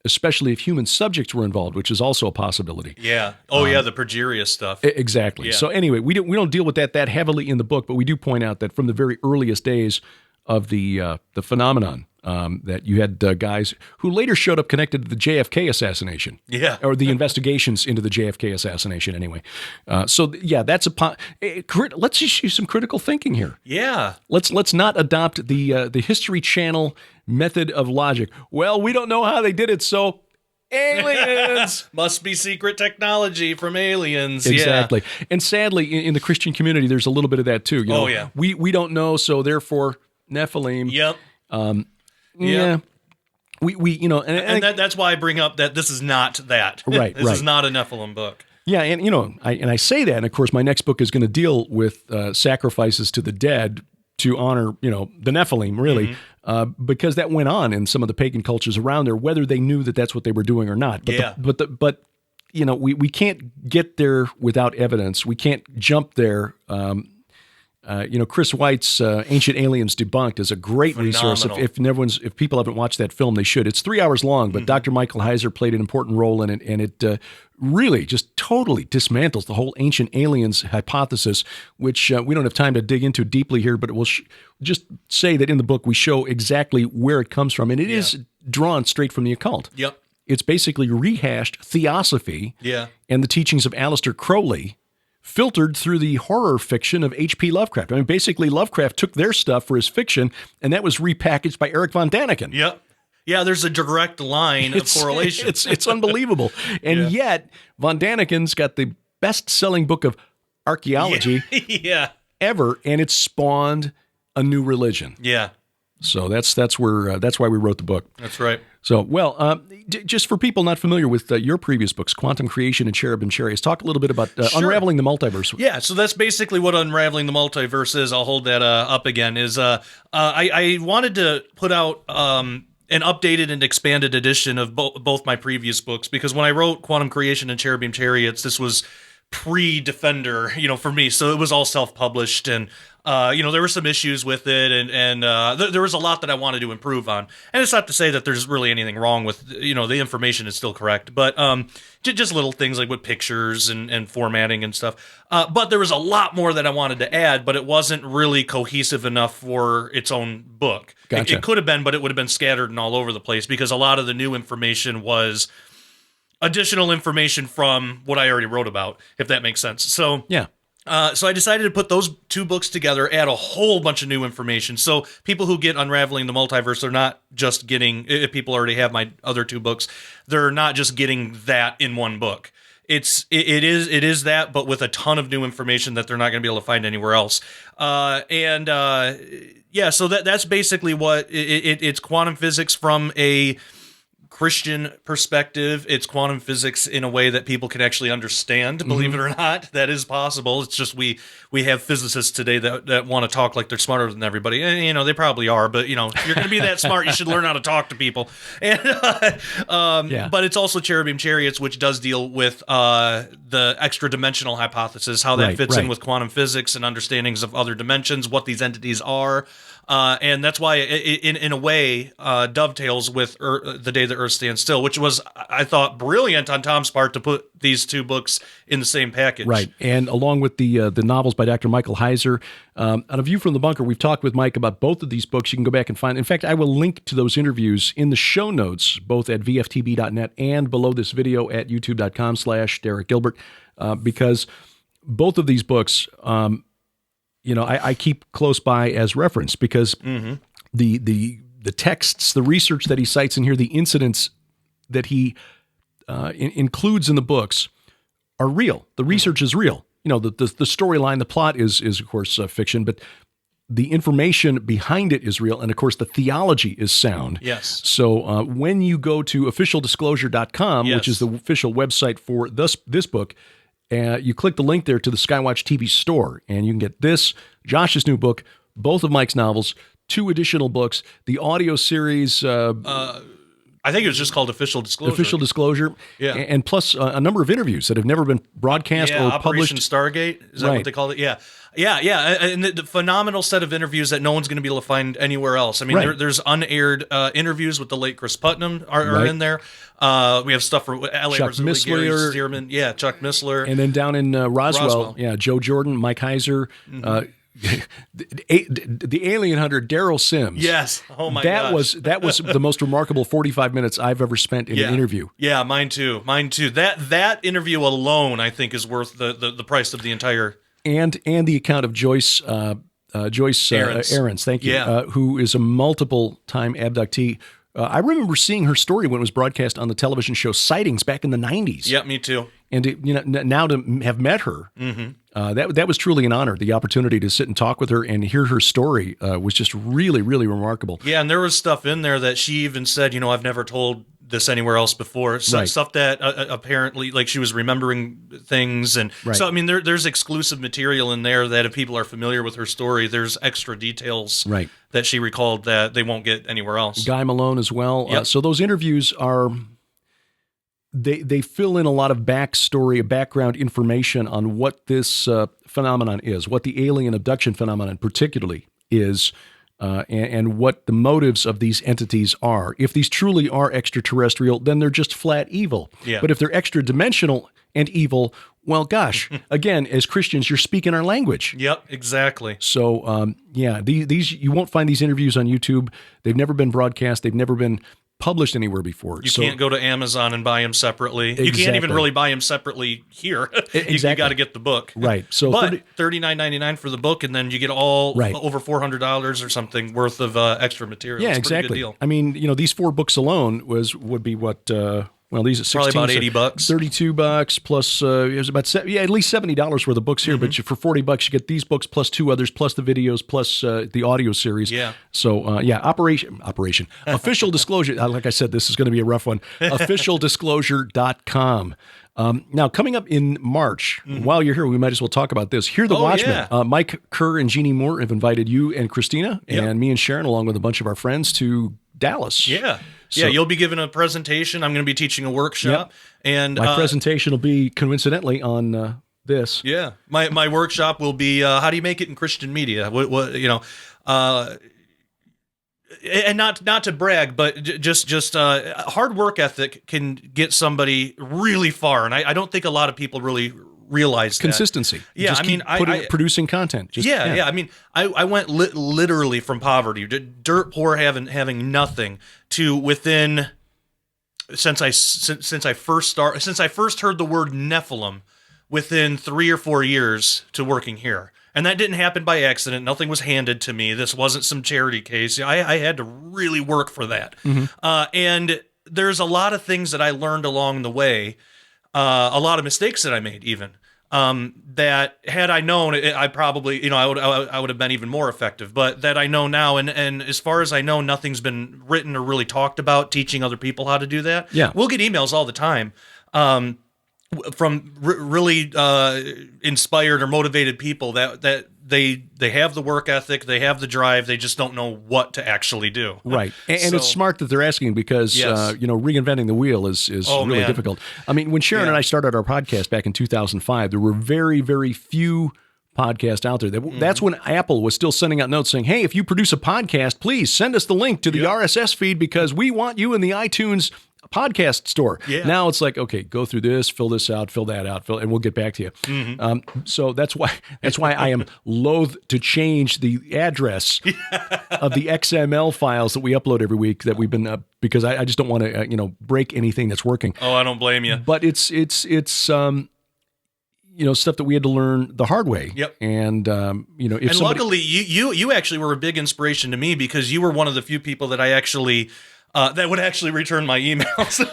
Especially if human subjects were involved, which is also a possibility. Yeah. The Progeria stuff. Exactly. Yeah. So anyway, we don't deal with that heavily in the book, but we do point out that from the very earliest days of the phenomenon, that you had guys who later showed up connected to the JFK assassination. Yeah. Or the investigations into the JFK assassination anyway. That's let's just use some critical thinking here. Yeah. Let's not adopt the History Channel method of logic. Well, we don't know how they did it, so aliens. Must be secret technology from aliens. Exactly. Yeah. And sadly, in the Christian community, there's a little bit of that too. We don't know, so therefore Nephilim. Yep. Yeah. And that's why I bring up that this is not that. Right. This is not a Nephilim book. Yeah, and I say that, and of course my next book is going to deal with sacrifices to the dead to honor, the Nephilim, really, because that went on in some of the pagan cultures around there, whether they knew that that's what they were doing or not. But we can't get there without evidence. We can't jump there. Chris White's Ancient Aliens Debunked is a great resource. If people haven't watched that film, they should. It's 3 hours long, but Dr. Michael Heiser played an important role in it, and it really just totally dismantles the whole Ancient Aliens hypothesis, which we don't have time to dig into deeply here, but it will just say that in the book we show exactly where it comes from, and it is drawn straight from the occult. Yep. It's basically rehashed theosophy and the teachings of Aleister Crowley, filtered through the horror fiction of H.P. Lovecraft. I mean, basically, Lovecraft took their stuff for his fiction, and that was repackaged by Eric von Daniken. Yep. Yeah, there's a direct line of correlation. It's unbelievable. And yet, von Daniken's got the best-selling book of archaeology ever, and it spawned a new religion. Yeah. So that's why we wrote the book. That's right. So, just for people not familiar with your previous books, Quantum Creation and Cherubim Chariots, talk a little bit about Unraveling the Multiverse. Yeah, so that's basically what Unraveling the Multiverse is. I'll hold that up again. I wanted to put out an updated and expanded edition of both my previous books, because when I wrote Quantum Creation and Cherubim Chariots, this was pre-Defender, for me. So it was all self-published, and there were some issues with it, and there was a lot that I wanted to improve on. And it's not to say that there's really anything wrong with, the information is still correct, but just little things like with pictures and formatting and stuff. But there was a lot more that I wanted to add, but it wasn't really cohesive enough for its own book. Gotcha. It could have been, but it would have been scattered and all over the place, because a lot of the new information was additional information from what I already wrote about, if that makes sense. So yeah. So I decided to put those two books together, add a whole bunch of new information. So people who get Unraveling the Multiverse, they're not just getting, if people already have my other two books, they're not just getting that in one book. It is that, but with a ton of new information that they're not going to be able to find anywhere else. So that's basically what it's quantum physics from a Christian perspective. It's quantum physics in a way that people can actually understand, believe it or not. That is possible. It's just we have physicists today that want to talk like they're smarter than everybody. And, you know, they probably are, but, you know, if you're going to be that smart, you should learn how to talk to people. And But it's also Cherubim Chariots, which does deal with the extra dimensional hypothesis, how that fits in with quantum physics and understandings of other dimensions, what these entities are. And that's why, in a way, dovetails with The Day the Earth Stands Still, which was, I thought, brilliant on Tom's part to put these two books in the same package. Right, and along with the novels by Dr. Michael Heiser, on A View from the Bunker, we've talked with Mike about both of these books. You can go back and find. In fact, I will link to those interviews in the show notes, both at vftb.net and below this video at youtube.com/Derek Gilbert, because both of these books. You know, I keep close by as reference because the texts, the research that he cites in here, the incidents that he includes in the books are real. The research is real. You know, the storyline, the plot is of course fiction, but the information behind it is real, and of course the theology is sound. Yes. So when you go to officialdisclosure.com, which is the official website for this book. You click the link there to the Skywatch TV store, and you can get this, Josh's new book, both of Mike's novels, 2 additional books, the audio series. I think it was just called Official Disclosure. Official Disclosure. Yeah. And plus a number of interviews that have never been broadcast or Operation published. Stargate, is that what they called it? Yeah. And the phenomenal set of interviews that no one's going to be able to find anywhere else. I mean, there's unaired interviews with the late Chris Putnam are in there. We have stuff for L.A. Chuck Marzulli, Gary Missler. Stearman. Chuck Missler. And then down in Roswell, Joe Jordan, Mike Heiser, the alien hunter Daryl Sims. Yes. Oh my gosh. That was the most remarkable 45 minutes I've ever spent in an interview. Yeah, mine too. That interview alone, I think, is worth the price of the entire. And the account of Joyce Ahrens, thank you, who is a multiple-time abductee. I remember seeing her story when it was broadcast on the television show Sightings back in the 90s. Yep, me too. And now to have met her, that was truly an honor. The opportunity to sit and talk with her and hear her story was just really, really remarkable. Yeah, and there was stuff in there that she even said, I've never told this anywhere else before. Stuff that apparently, like, she was remembering things. And so, I mean, there's exclusive material in there that if people are familiar with her story, there's extra details that she recalled that they won't get anywhere else. Guy Malone as well. Yep. So those interviews are... They fill in a lot of backstory, background information on what this phenomenon is, what the alien abduction phenomenon particularly is, and what the motives of these entities are. If these truly are extraterrestrial, then they're just flat evil. Yeah. But if they're extra-dimensional and evil, well, gosh, again, as Christians, you're speaking our language. Yep, exactly. So, these you won't find these interviews on YouTube. They've never been broadcast. They've never been published anywhere before. You can't go to Amazon and buy them separately. Exactly. You can't even really buy them separately here. You got to get the book. Right. So, but $39.99 for the book, and then you get all over $400 or something worth of extra material. Yeah, it's exactly. Good deal. I mean, these 4 books alone would be what... these are 16, probably about $80, $32 plus. It was about at least $70 worth of books here. But for $40, you get these books plus 2 others, plus the videos, plus the audio series. Yeah. So Operation Official Disclosure. Like I said, this is going to be a rough one. Officialdisclosure.com. Now, coming up in March, while you're here, we might as well talk about this. Hear the Watchmen. Yeah. Mike Kerr and Jeannie Moore have invited you and Christina and me and Sharon, along with a bunch of our friends, to Dallas. Yeah. So, you'll be giving a presentation. I'm going to be teaching a workshop. And my presentation will be coincidentally on this. Yeah. My workshop will be how do you make it in Christian media? And not to brag, but just hard work ethic can get somebody really far. And I don't think a lot of people really realize that. Consistency. Yeah, just producing content. I mean, I went literally from poverty, dirt poor, having nothing, to within since I first heard the word Nephilim, within 3 or 4 years to working here. And that didn't happen by accident. Nothing was handed to me. This wasn't some charity case. I had to really work for that. And there's a lot of things that I learned along the way, a lot of mistakes that I made even. that had I known, I probably, I would have been even more effective. But that I know now, and as far as I know, nothing's been written or really talked about teaching other people how to do that. Yeah. We'll get emails all the time from really inspired or motivated people that they have the work ethic, they have the drive, they just don't know what to actually do. Right. And it's smart that they're asking because, reinventing the wheel is really difficult. I mean, when Sharon and I started our podcast back in 2005, there were very, very few podcasts out there. That's when Apple was still sending out notes saying, hey, if you produce a podcast, please send us the link to the RSS feed because we want you in the iTunes podcast store. Yeah. Now it's like, okay, go through this, fill this out, fill that out, and we'll get back to you. So that's why I am loath to change the address of the XML files that we upload every week that we've been because I just don't want to break anything that's working. Oh, I don't blame you. But it's stuff that we had to learn the hard way. Yep. And if luckily you actually were a big inspiration to me because you were one of the few people that I actually that would actually return my emails.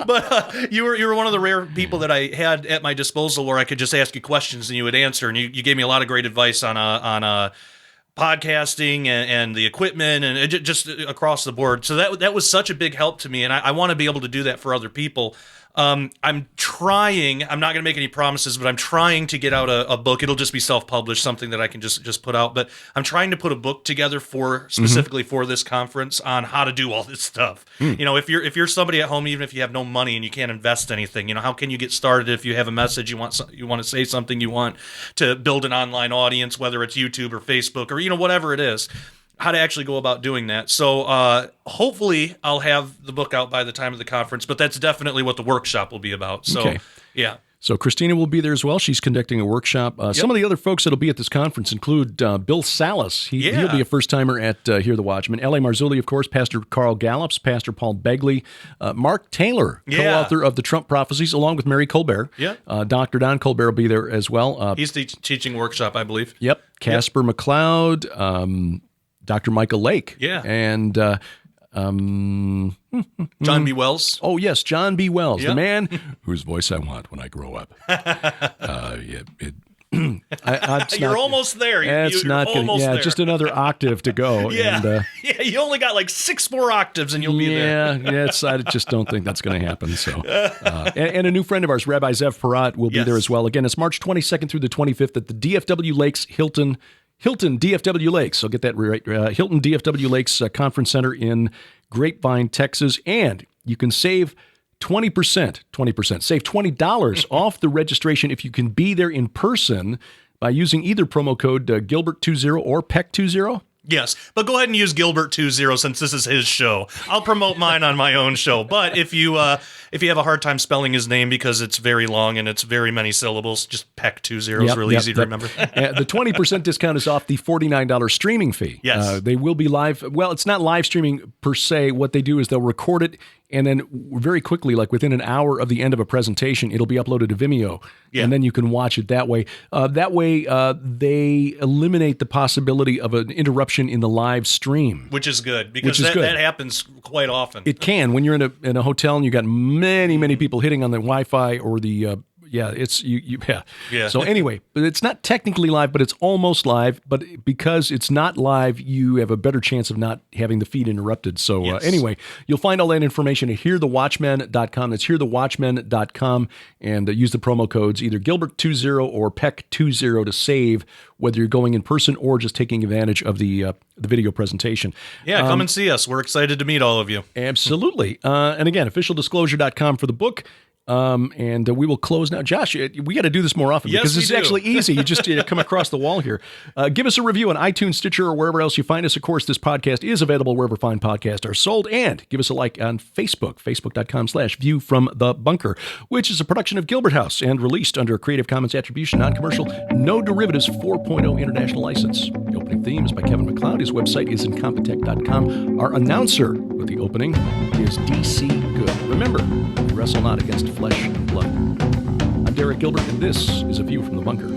But you were one of the rare people that I had at my disposal where I could just ask you questions and you would answer. And you gave me a lot of great advice on podcasting and the equipment and just across the board. So that was such a big help to me. And I want to be able to do that for other people. I'm trying, I'm not going to make any promises, but I'm trying to get out a book. It'll just be self-published, something that I can just put out. But I'm trying to put a book together specifically for this conference on how to do all this stuff. If you're somebody at home, even if you have no money and you can't invest anything, how can you get started if you have a message, you want to say something, you want to build an online audience, whether it's YouTube or Facebook or, whatever it is. How to actually go about doing that. So hopefully I'll have the book out by the time of the conference, but that's definitely what the workshop will be about. So, okay. Yeah. So Christina will be there as well. She's conducting a workshop. Some of the other folks that'll be at this conference include Bill Salas. He'll be a first-timer at Hear the Watchman. L.A. Marzulli, of course, Pastor Carl Gallups, Pastor Paul Begley, Mark Taylor, co-author of The Trump Prophecies, along with Mary Colbert. Yeah. Dr. Don Colbert will be there as well. He's teaching workshop, I believe. Yep. Casper McLeod, Dr. Michael Lake. Yeah. And John B. Wells. Oh, yes, John B. Wells, the man whose voice I want when I grow up. You're almost there. You're almost there. Just another octave to go. Yeah. And, you only got like 6 more octaves and you'll be there. I just don't think that's going to happen. So, and a new friend of ours, Rabbi Zev Parat, will be there as well. Again, it's March 22nd through the 25th at the DFW Lakes Hilton DFW Lakes. I'll get that right. Hilton DFW Lakes Conference Center in Grapevine, Texas. And you can save 20%, save $20 off the registration if you can be there in person by using either promo code Gilbert20 or Peck20. Yes, but go ahead and use Gilbert20 since this is his show. I'll promote mine on my own show. But if you have a hard time spelling his name because it's very long and it's very many syllables, just Peck20 is really easy to remember. The 20% discount is off the $49 streaming fee. Yes. They will be live. Well, it's not live streaming per se. What they do is they'll record it, and then very quickly, like within an hour of the end of a presentation, it'll be uploaded to Vimeo, and then you can watch it that way. They eliminate the possibility of an interruption in the live stream. Which is good, because that happens quite often. It can. When you're in a hotel and you got many people hitting on the Wi-Fi or the... So anyway, but it's not technically live, but it's almost live. But because it's not live, you have a better chance of not having the feed interrupted. So anyway, you'll find all that information at hearthewatchman.com. That's hearthewatchman.com, and use the promo codes either Gilbert20 or Peck20 to save, whether you're going in person or just taking advantage of the video presentation. Yeah, come and see us. We're excited to meet all of you. Absolutely. And again, officialdisclosure.com for the book. And we will close now. Josh, we got to do this more often because it's actually easy. You just come across the wall here. Give us a review on iTunes, Stitcher, or wherever else you find us. Of course, this podcast is available wherever fine podcasts are sold. And give us a like on Facebook, facebook.com/View from the Bunker, which is a production of Gilbert House and released under a Creative Commons Attribution, Non-Commercial, No Derivatives 4.0 International License. The opening theme is by Kevin MacLeod. His website is incompetech.com. Our announcer with the opening is DC Good. Remember, we wrestle not against flesh and blood. I'm Derek Gilbert, and this is A View from the Bunker.